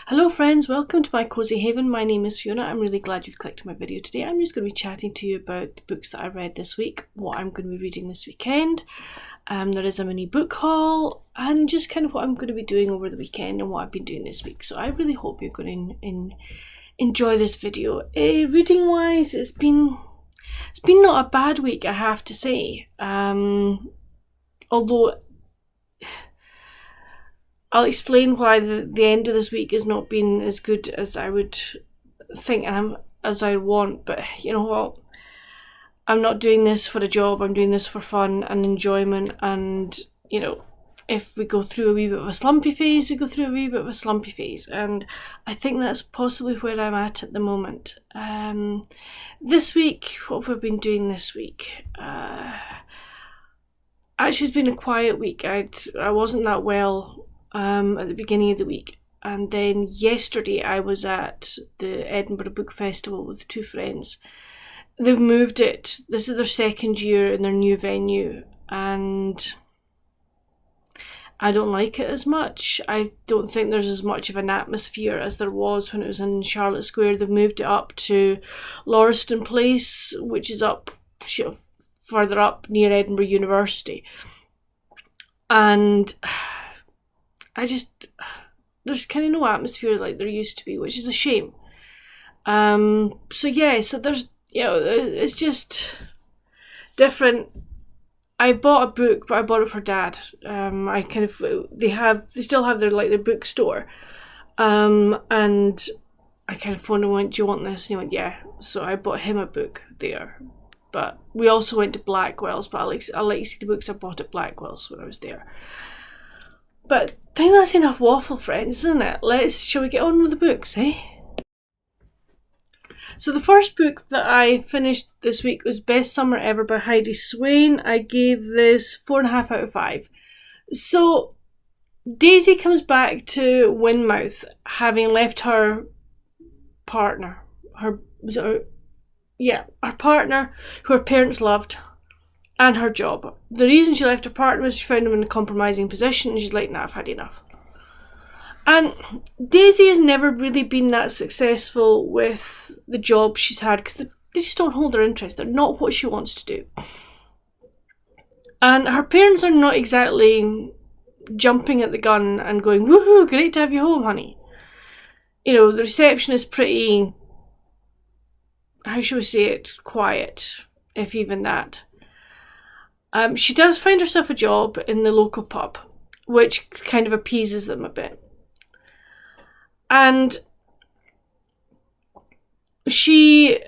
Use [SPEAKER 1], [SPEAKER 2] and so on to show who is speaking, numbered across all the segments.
[SPEAKER 1] Hello friends, welcome to my Cosy Haven. My name is Fiona. I'm really glad you clicked my video today. I'm just going to be chatting to you about the books that I read this week, what I'm going to be reading this weekend. There is a mini book haul and just kind of what I'm going to be doing over the weekend and what I've been doing this week. So I really hope you're going to enjoy this video. Reading wise, it's been not a bad week, I have to say. Although I'll explain why the end of this week has not been as good as I would think and as I want, but you know what? I'm not doing this for a job, I'm doing this for fun and enjoyment, and you know, if we go through a wee bit of a slumpy phase, we go through a wee bit of a slumpy phase, and I think that's possibly where I'm at the moment. This week, what have I been doing this week? Actually, it's been a quiet week. I wasn't that well at the beginning of the week, and then yesterday I was at the Edinburgh Book Festival with two friends. They've moved it. This is their second year in their new venue, and I don't like it as much. I don't think there's as much of an atmosphere as there was when it was in Charlotte Square. They've moved it up to Lauriston Place, which is up further up near Edinburgh University, and there's kind of no atmosphere like there used to be, which is a shame. So there's, you know, it's just different. I bought a book, but I bought it for Dad. They still have their bookstore, and I kind of phoned him and went, "Do you want this?" And he went, "Yeah." So I bought him a book there. But we also went to Blackwell's, but I'll let you see the books I bought at Blackwell's when I was there. But I think that's enough waffle, friends, isn't it? Shall we get on with the books, eh? So the first book that I finished this week was Best Summer Ever by Heidi Swain. I gave this 4.5 out of 5. So Daisy comes back to Weymouth, having left her partner, her partner who her parents loved, and her job. The reason she left her partner was she found him in a compromising position, and she's like, "Nah, I've had enough." And Daisy has never really been that successful with the job she's had because they just don't hold her interest. They're not what she wants to do. And her parents are not exactly jumping at the gun and going, "Woohoo, great to have you home, honey." You know, the reception is pretty, how shall we say it, quiet, if even that. She does find herself a job in the local pub, which kind of appeases them a bit. And she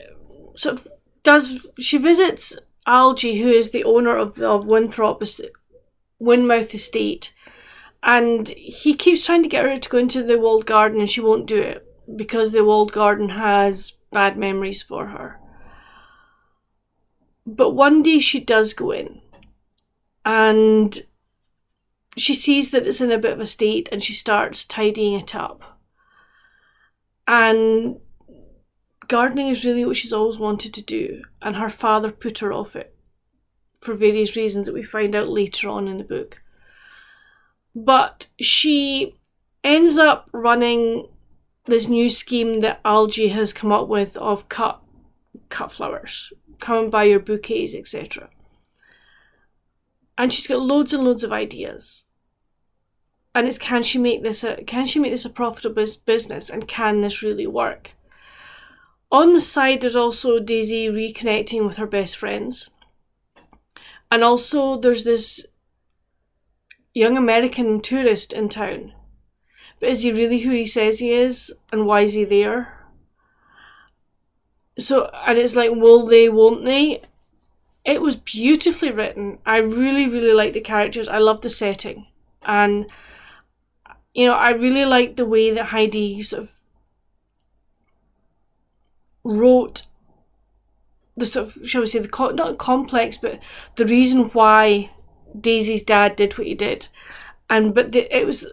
[SPEAKER 1] visits Algie, who is the owner of Weymouth Estate, and he keeps trying to get her to go into the walled garden, and she won't do it because the walled garden has bad memories for her. But one day she does go in, and she sees that it's in a bit of a state, and she starts tidying it up. And gardening is really what she's always wanted to do, and her father put her off it for various reasons that we find out later on in the book. But she ends up running this new scheme that Algie has come up with of cut flowers, come and buy your bouquets, etc. And she's got loads and loads of ideas. And it's, can she make this a profitable business, and can this really work? On the side, there's also Daisy reconnecting with her best friends. And also there's this young American tourist in town. But is he really who he says he is? And why is he there? So, and it's like, will they, won't they? It was beautifully written. I really, really like the characters. I love the setting. And, you know, I really like the way that Heidi sort of wrote the sort of, shall we say, not complex, but the reason why Daisy's dad did what he did. It was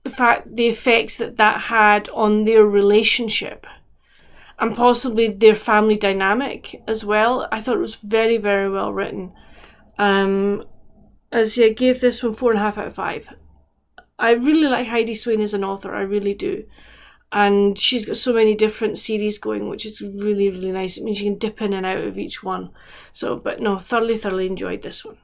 [SPEAKER 1] the effects that had on their relationship and possibly their family dynamic as well. I thought it was very, very well written. As I gave this one 4.5 out of 5. I really like Heidi Swain as an author, I really do. And she's got so many different series going, which is really, really nice. It means you can dip in and out of each one. So, but no, thoroughly enjoyed this one.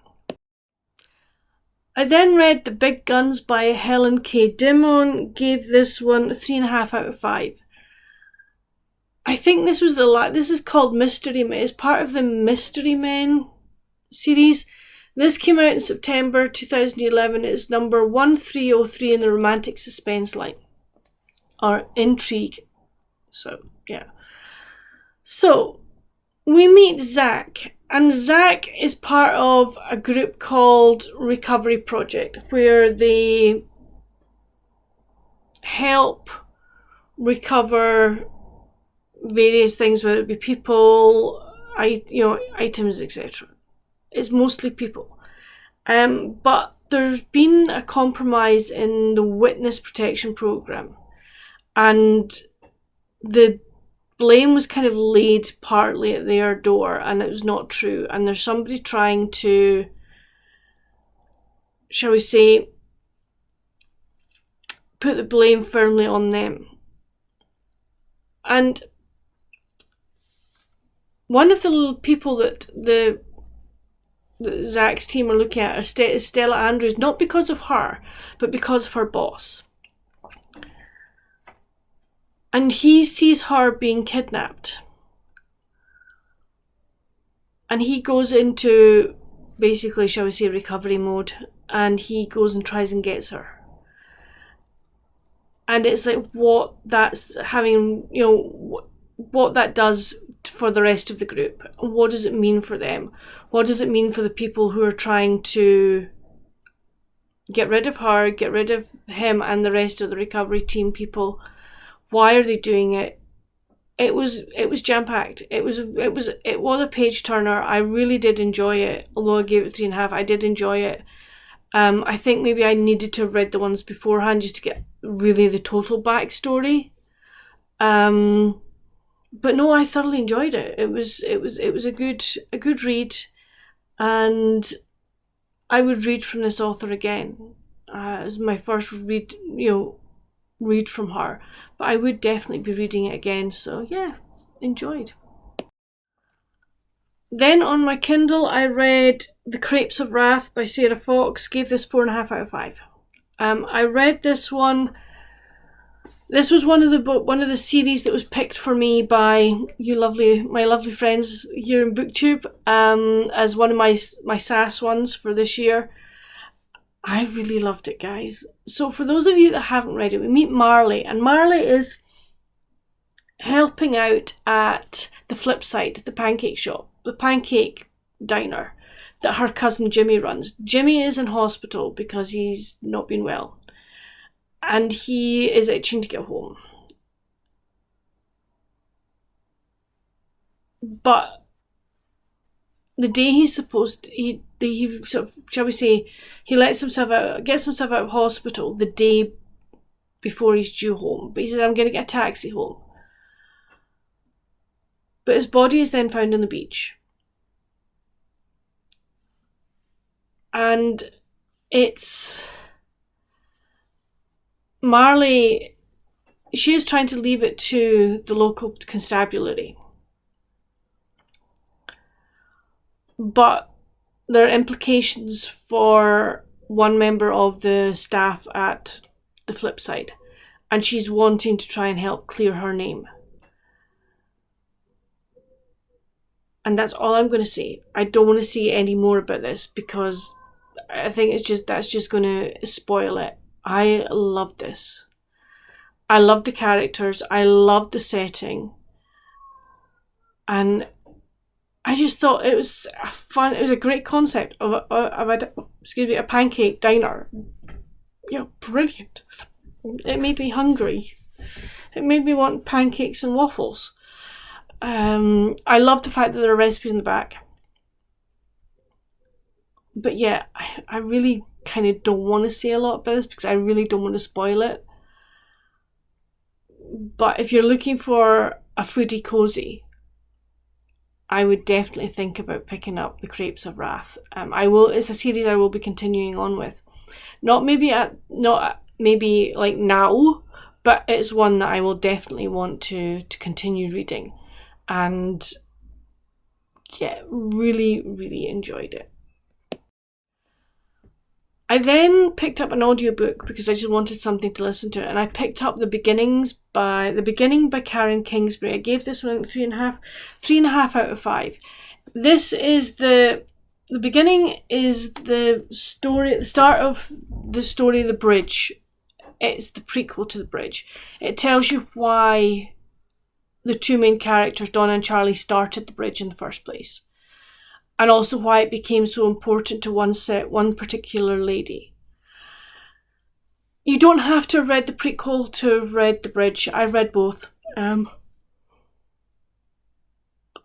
[SPEAKER 1] I then read The Big Guns by Helen K. Dimon, gave this one 3.5 out of 5. I think this was this is called Mystery Men. It's part of the Mystery Men series. This came out in September 2011. It's number 1303 in the romantic suspense line. Or intrigue. So, yeah. So, we meet Zach. And Zach is part of a group called Recovery Project, where they help recover various things, whether it be people, items, etc. It's mostly people. But there's been a compromise in the witness protection program, and the blame was kind of laid partly at their door, and it was not true. And there's somebody trying to, shall we say, put the blame firmly on them. And one of the people that Zach's team are looking at is Stella Andrews, not because of her, but because of her boss. And he sees her being kidnapped. And he goes into, basically, shall we say, recovery mode. And he goes and tries and gets her. And it's like what that's having, what that does for the rest of the group. What does it mean for them? What does it mean for the people who are trying to get rid of her, get rid of him and the rest of the recovery team people? Why are they doing it? It was jam-packed. It was a page turner. I really did enjoy it. Although I gave it 3.5, I did enjoy it. I think maybe I needed to have read the ones beforehand just to get really the total backstory. But no, I thoroughly enjoyed it. It was a good read, and I would read from this author again. It was my first read from her, but I would definitely be reading it again. So yeah, enjoyed. Then on my Kindle, I read The Crepes of Wrath by Sarah Fox. Gave this 4.5 out of 5. I read this one. This was one of the series that was picked for me by my lovely friends here in BookTube, as one of my SAS ones for this year. I really loved it, guys. So for those of you that haven't read it, we meet Marley, and Marley is helping out at the Flip Side, the pancake shop, the pancake diner that her cousin Jimmy runs. Jimmy is in hospital because he's not been well, and he is itching to get home. But the day he's supposed to, he sort of, shall we say, he gets himself out of hospital the day before he's due home. But he says, I'm going to get a taxi home. But his body is then found on the beach. And it's Marley, she is trying to leave it to the local constabulary. But there are implications for one member of the staff at the Flip Side, and she's wanting to try and help clear her name. And that's all I'm going to say. I don't want to say any more about this because I think that's just going to spoil it. I love this. I love the characters. I love the setting. And I just thought it was a great concept of a pancake diner. Yeah, brilliant. It made me hungry. It made me want pancakes and waffles. I love the fact that there are recipes in the back. But yeah, I really kind of don't want to say a lot about this because I really don't want to spoil it. But if you're looking for a foodie cozy, I would definitely think about picking up The Crepes of Wrath. It's a series I will be continuing on with. Not maybe like now, but it's one that I will definitely want to continue reading. And yeah, really, really enjoyed it. I then picked up an audiobook because I just wanted something to listen to, and I picked up The Beginning by Karen Kingsbury. I gave this one 3.5 out of 5. This is The Beginning is the story, the start of the story of The Bridge. It's the prequel to The Bridge. It tells you why the two main characters, Donna and Charlie, started The Bridge in the first place. And also why it became so important to one particular lady. You don't have to have read the prequel to have read The Bridge. I've read both. I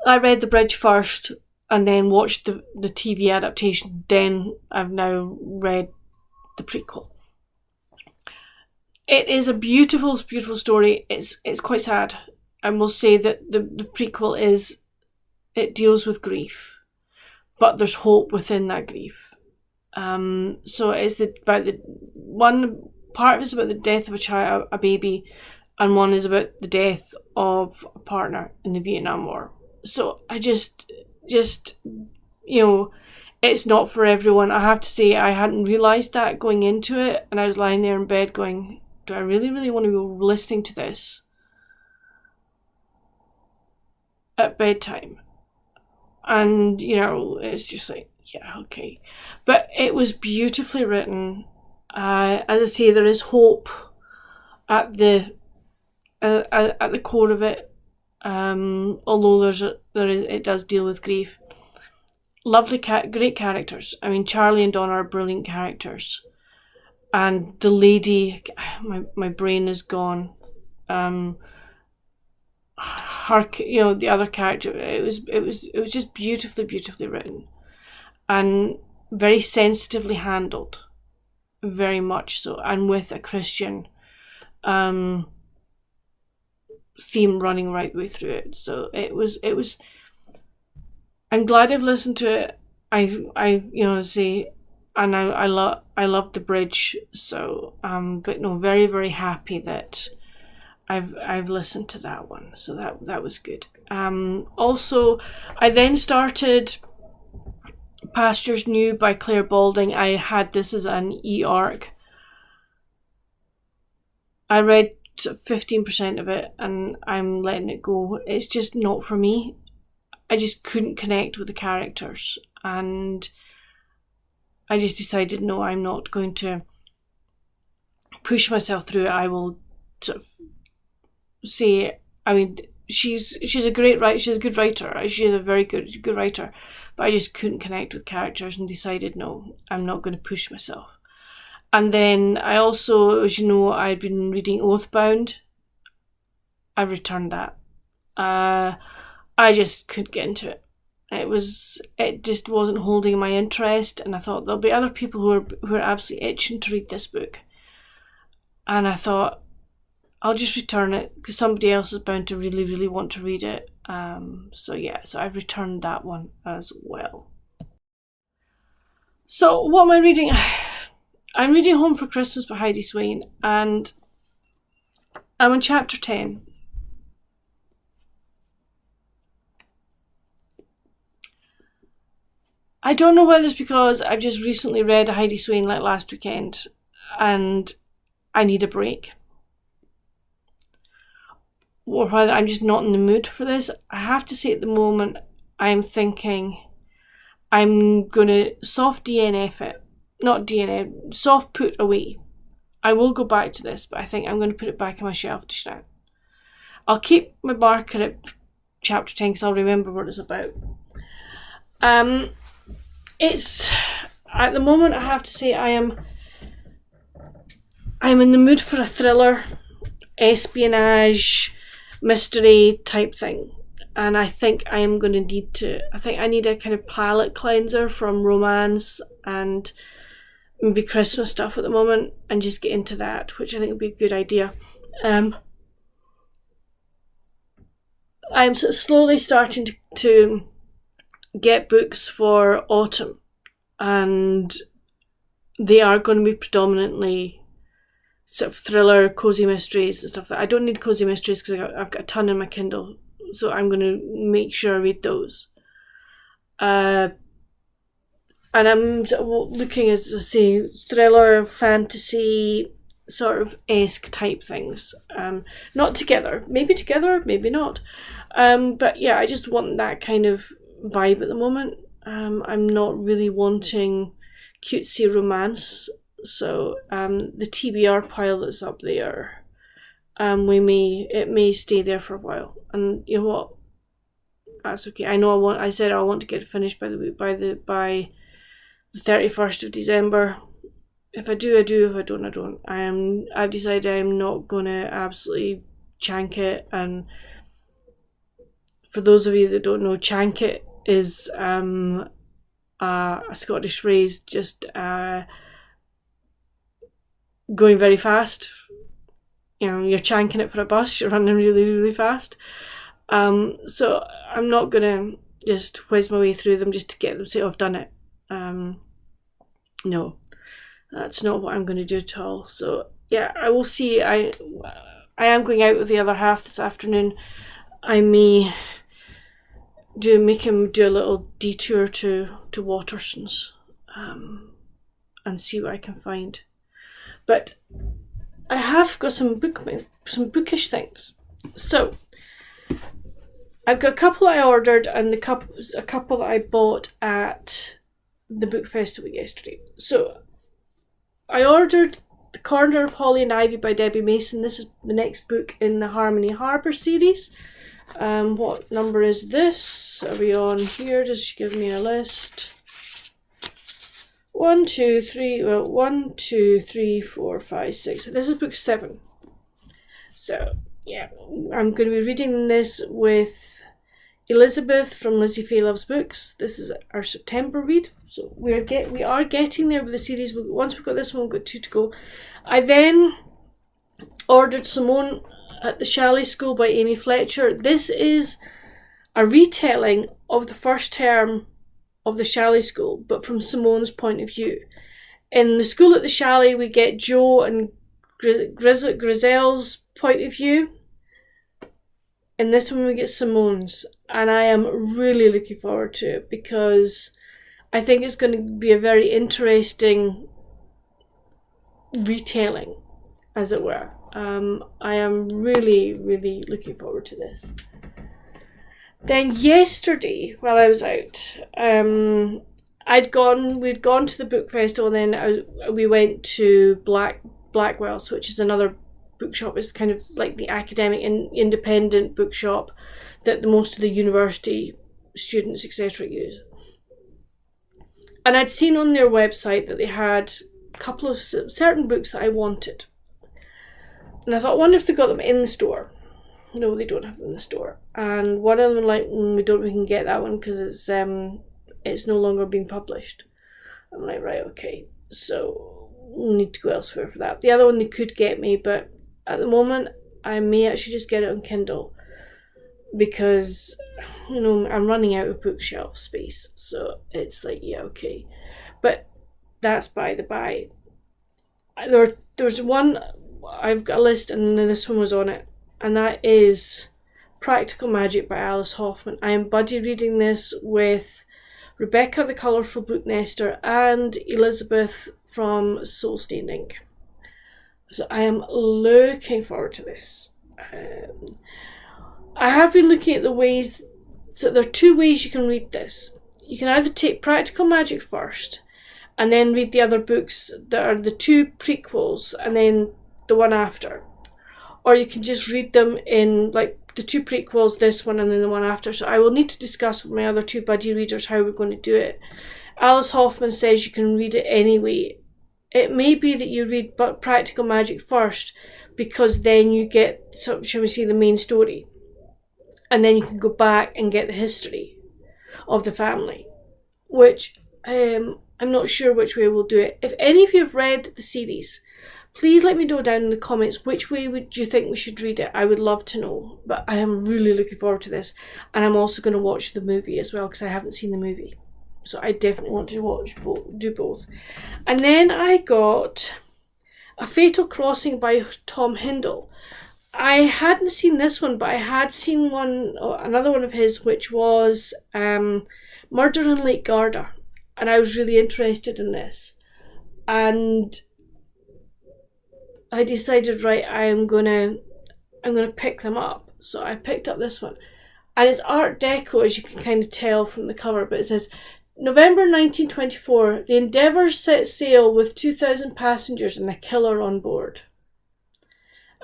[SPEAKER 1] read The Bridge first and then watched the TV adaptation. Then I've now read the prequel. It is a beautiful, beautiful story. It's quite sad. I will say that the prequel it deals with grief. But there's hope within that grief. So it's about the one part of it's about the death of a baby, and one is about the death of a partner in the Vietnam War. So I just it's not for everyone. I have to say I hadn't realised that going into it, and I was lying there in bed going, do I really, really want to be listening to this at bedtime? And, it's just like, yeah, okay. But it was beautifully written. As I say, there is hope at the core of it. Although it does deal with grief. Lovely, great characters. I mean, Charlie and Donna are brilliant characters. And the lady, my brain is gone. Her, the other character, it was just beautifully, beautifully written, and very sensitively handled, very much so, and with a Christian theme running right the way through it. So it was. I'm glad I've listened to it. I say, and I love The Bridge. So but no, very, very happy that I've listened to that one, so that was good. Also, I then started Pastures New by Claire Balding. I had this as an e-arc. I read 15% of it and I'm letting it go. It's just not for me. I just couldn't connect with the characters, and I just decided, no, I'm not going to push myself through it. I will sort of say, I mean, she's a great writer. She's a good writer. She's a very good writer, but I just couldn't connect with characters and decided, no, I'm not going to push myself. And then I also, as you know, I'd been reading Oathbound. I returned that. I just couldn't get into it. It just wasn't holding my interest, and I thought there'll be other people who are absolutely itching to read this book. And I thought, I'll just return it because somebody else is bound to really, really want to read it. So I've returned that one as well. So what am I reading? I'm reading Home for Christmas by Heidi Swain, and I'm on chapter 10. I don't know whether it's because I've just recently read a Heidi Swain like last weekend and I need a break, or whether I'm just not in the mood for this. I have to say at the moment I'm thinking I'm going to soft DNF it. Not DNF, soft put away. I will go back to this, but I think I'm going to put it back on my shelf just now. I'll keep my marker at chapter 10 because I'll remember what it's about. It's, at the moment, I have to say I'm in the mood for a thriller, espionage, mystery type thing. And I think I am going to I need a kind of palate cleanser from romance and maybe Christmas stuff at the moment, and just get into that, which I think would be a good idea. I'm sort of slowly starting to get books for autumn, and they are going to be predominantly sort of thriller, cozy mysteries and stuff. That I don't need cozy mysteries because I've got a ton in my Kindle, so I'm going to make sure I read those. And I'm looking, as I say, thriller, fantasy, sort of esque type things. Not together, maybe not. But yeah, I just want that kind of vibe at the moment. I'm not really wanting cutesy romance. So the TBR pile that's up there, it may stay there for a while, and you know what? That's okay. I know I said I want to get it finished by the 31st of December. If I do, I do. If I don't, I don't. I've decided I'm not gonna absolutely chank it. And for those of you that don't know, chank it is a Scottish phrase, just going very fast. You know, you're chanking it for a bus, you're running really, really fast. So I'm not gonna just whiz my way through them just to get them to say, oh, I've done it. No, that's not what I'm gonna do at all. So yeah, I will see. I am going out with the other half this afternoon. I may make him do a little detour to Waterson's, and see what I can find. But I have got some bookish things. So I've got a couple I ordered and a couple that I bought at the book festival yesterday. So I ordered The Corner of Holly and Ivy by Debbie Mason. This is the next book in the Harmony Harbour series. What number is this? Are we on here? Does she give me a list? 1, 2, 3, 4, 5, 6. This is book 7. So, yeah, I'm going to be reading this with Elizabeth from Lizzie Fay Loves Books. This is our September read. So we are getting there with the series. Once we've got this one, we've got 2 to go. I then ordered Simone at the Shalley School by Amy Fletcher. This is a retelling of the first term of the Shalley School, but from Simone's point of view. In the school at the Shalley, we get Jo and Grizel's point of view. In this one, we get Simone's, and I am really looking forward to it because I think it's going to be a very interesting retelling, as it were. I am really, really looking forward to this. Then yesterday, while I was out, we'd gone to the book festival, and then we went to Blackwell's, which is another bookshop. It's kind of like the academic and independent bookshop that most of the university students, etc., use. And I'd seen on their website that they had a couple of certain books that I wanted. And I thought, I wonder if they got them in the store. No, they don't have them in the store. And one of them, like, we can get that one because it's no longer being published. I'm like, right, okay. So we'll need to go elsewhere for that. The other one they could get me, but at the moment I may actually just get it on Kindle because, I'm running out of bookshelf space. So it's like, yeah, okay. But that's by the by. There's one, I've got a list, and then this one was on it. And that is Practical Magic by Alice Hoffman. I am buddy reading this with Rebecca, the Colourful Book Nester, and Elizabeth from Soul Stained Ink. So I am looking forward to this. I have been looking at the ways, so there are 2 ways you can read this. You can either take Practical Magic first, and then read the other books that are the 2 prequels, and then the one after. Or you can just read them in, like, the 2 prequels, this one, and then the one after. So I will need to discuss with my other 2 buddy readers how we're going to do it. Alice Hoffman says you can read it anyway. It may be that you read Practical Magic first, because then you get, shall we say, the main story. And then you can go back and get the history of the family. Which, I'm not sure which way we'll do it. If any of you have read the series, please let me know down in the comments which way would you think we should read it. I would love to know. But I am really looking forward to this. And I'm also going to watch the movie as well, because I haven't seen the movie. So I definitely want to do both. And then I got A Fatal Crossing by Tom Hindle. I hadn't seen this one, but I had seen another one of his, which was Murder in Lake Garda, and I was really interested in this. And I decided, right, I'm gonna pick them up. So I picked up this one, and it's Art Deco, as you can kind of tell from the cover. But it says, November 1924, the Endeavour set sail with 2,000 passengers and a killer on board.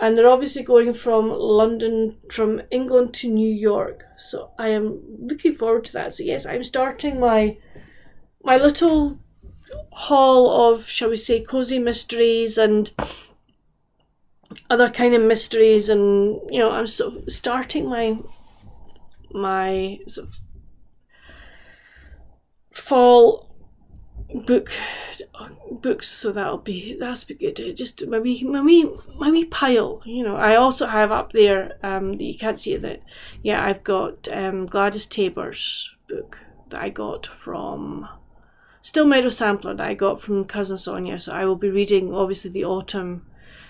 [SPEAKER 1] And they're obviously going from England to New York. So I am looking forward to that. So yes, I'm starting my little haul of, shall we say, cozy mysteries and other kind of mysteries. And, you know, I'm sort of starting my sort of fall books, so that'll be good. Just my wee pile, you know. I also have up there, you can't see it, that I've got Gladys Tabor's book that I got from Still Meadow Sampler, that I got from Cousin Sonia. So I will be reading obviously the autumn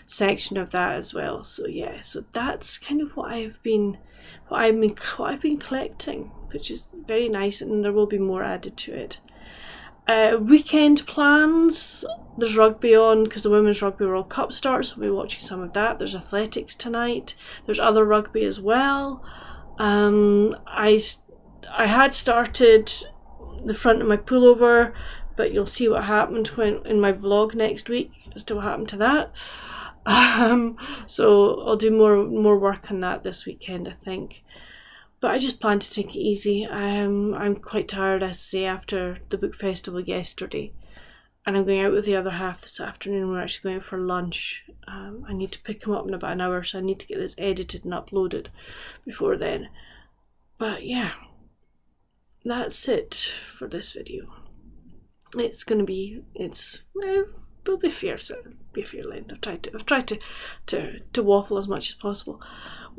[SPEAKER 1] section of that as well. So yeah, so that's kind of what I've been collecting, which is very nice, and there will be more added to it. Weekend plans, there's rugby on because the Women's Rugby World Cup starts. We'll be watching some of that. There's athletics tonight. There's other rugby as well. I had started the front of my pullover, but you'll see what happened in my vlog next week as to what happened to that. So I'll do more work on that this weekend, I think. But I just plan to take it easy. I'm quite tired, I say, after the book festival yesterday. And I'm going out with the other half this afternoon. We're actually going out for lunch. I need to pick him up in about an hour, so I need to get this edited and uploaded before then. But yeah, that's it for this video. It's going to be, it'll be fair, so it'll be a fair length. I've tried to waffle as much as possible.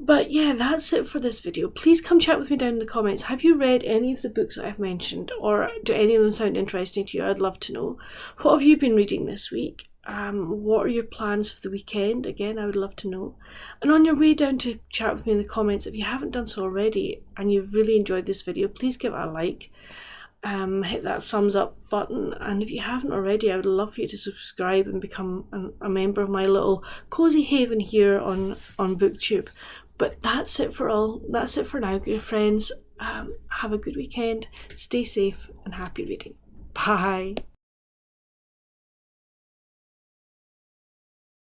[SPEAKER 1] But yeah, that's it for this video. Please come chat with me down in the comments. Have you read any of the books that I've mentioned, or do any of them sound interesting to you? I'd love to know. What have you been reading this week? What are your plans for the weekend? Again, I would love to know. And on your way down to chat with me in the comments, if you haven't done so already and you've really enjoyed this video, please give it a like. Hit that thumbs up button, and if you haven't already, I would love for you to subscribe and become a member of my little cozy haven here on BookTube. But that's it for now, good friends. Have a good weekend, stay safe, and happy reading. Bye.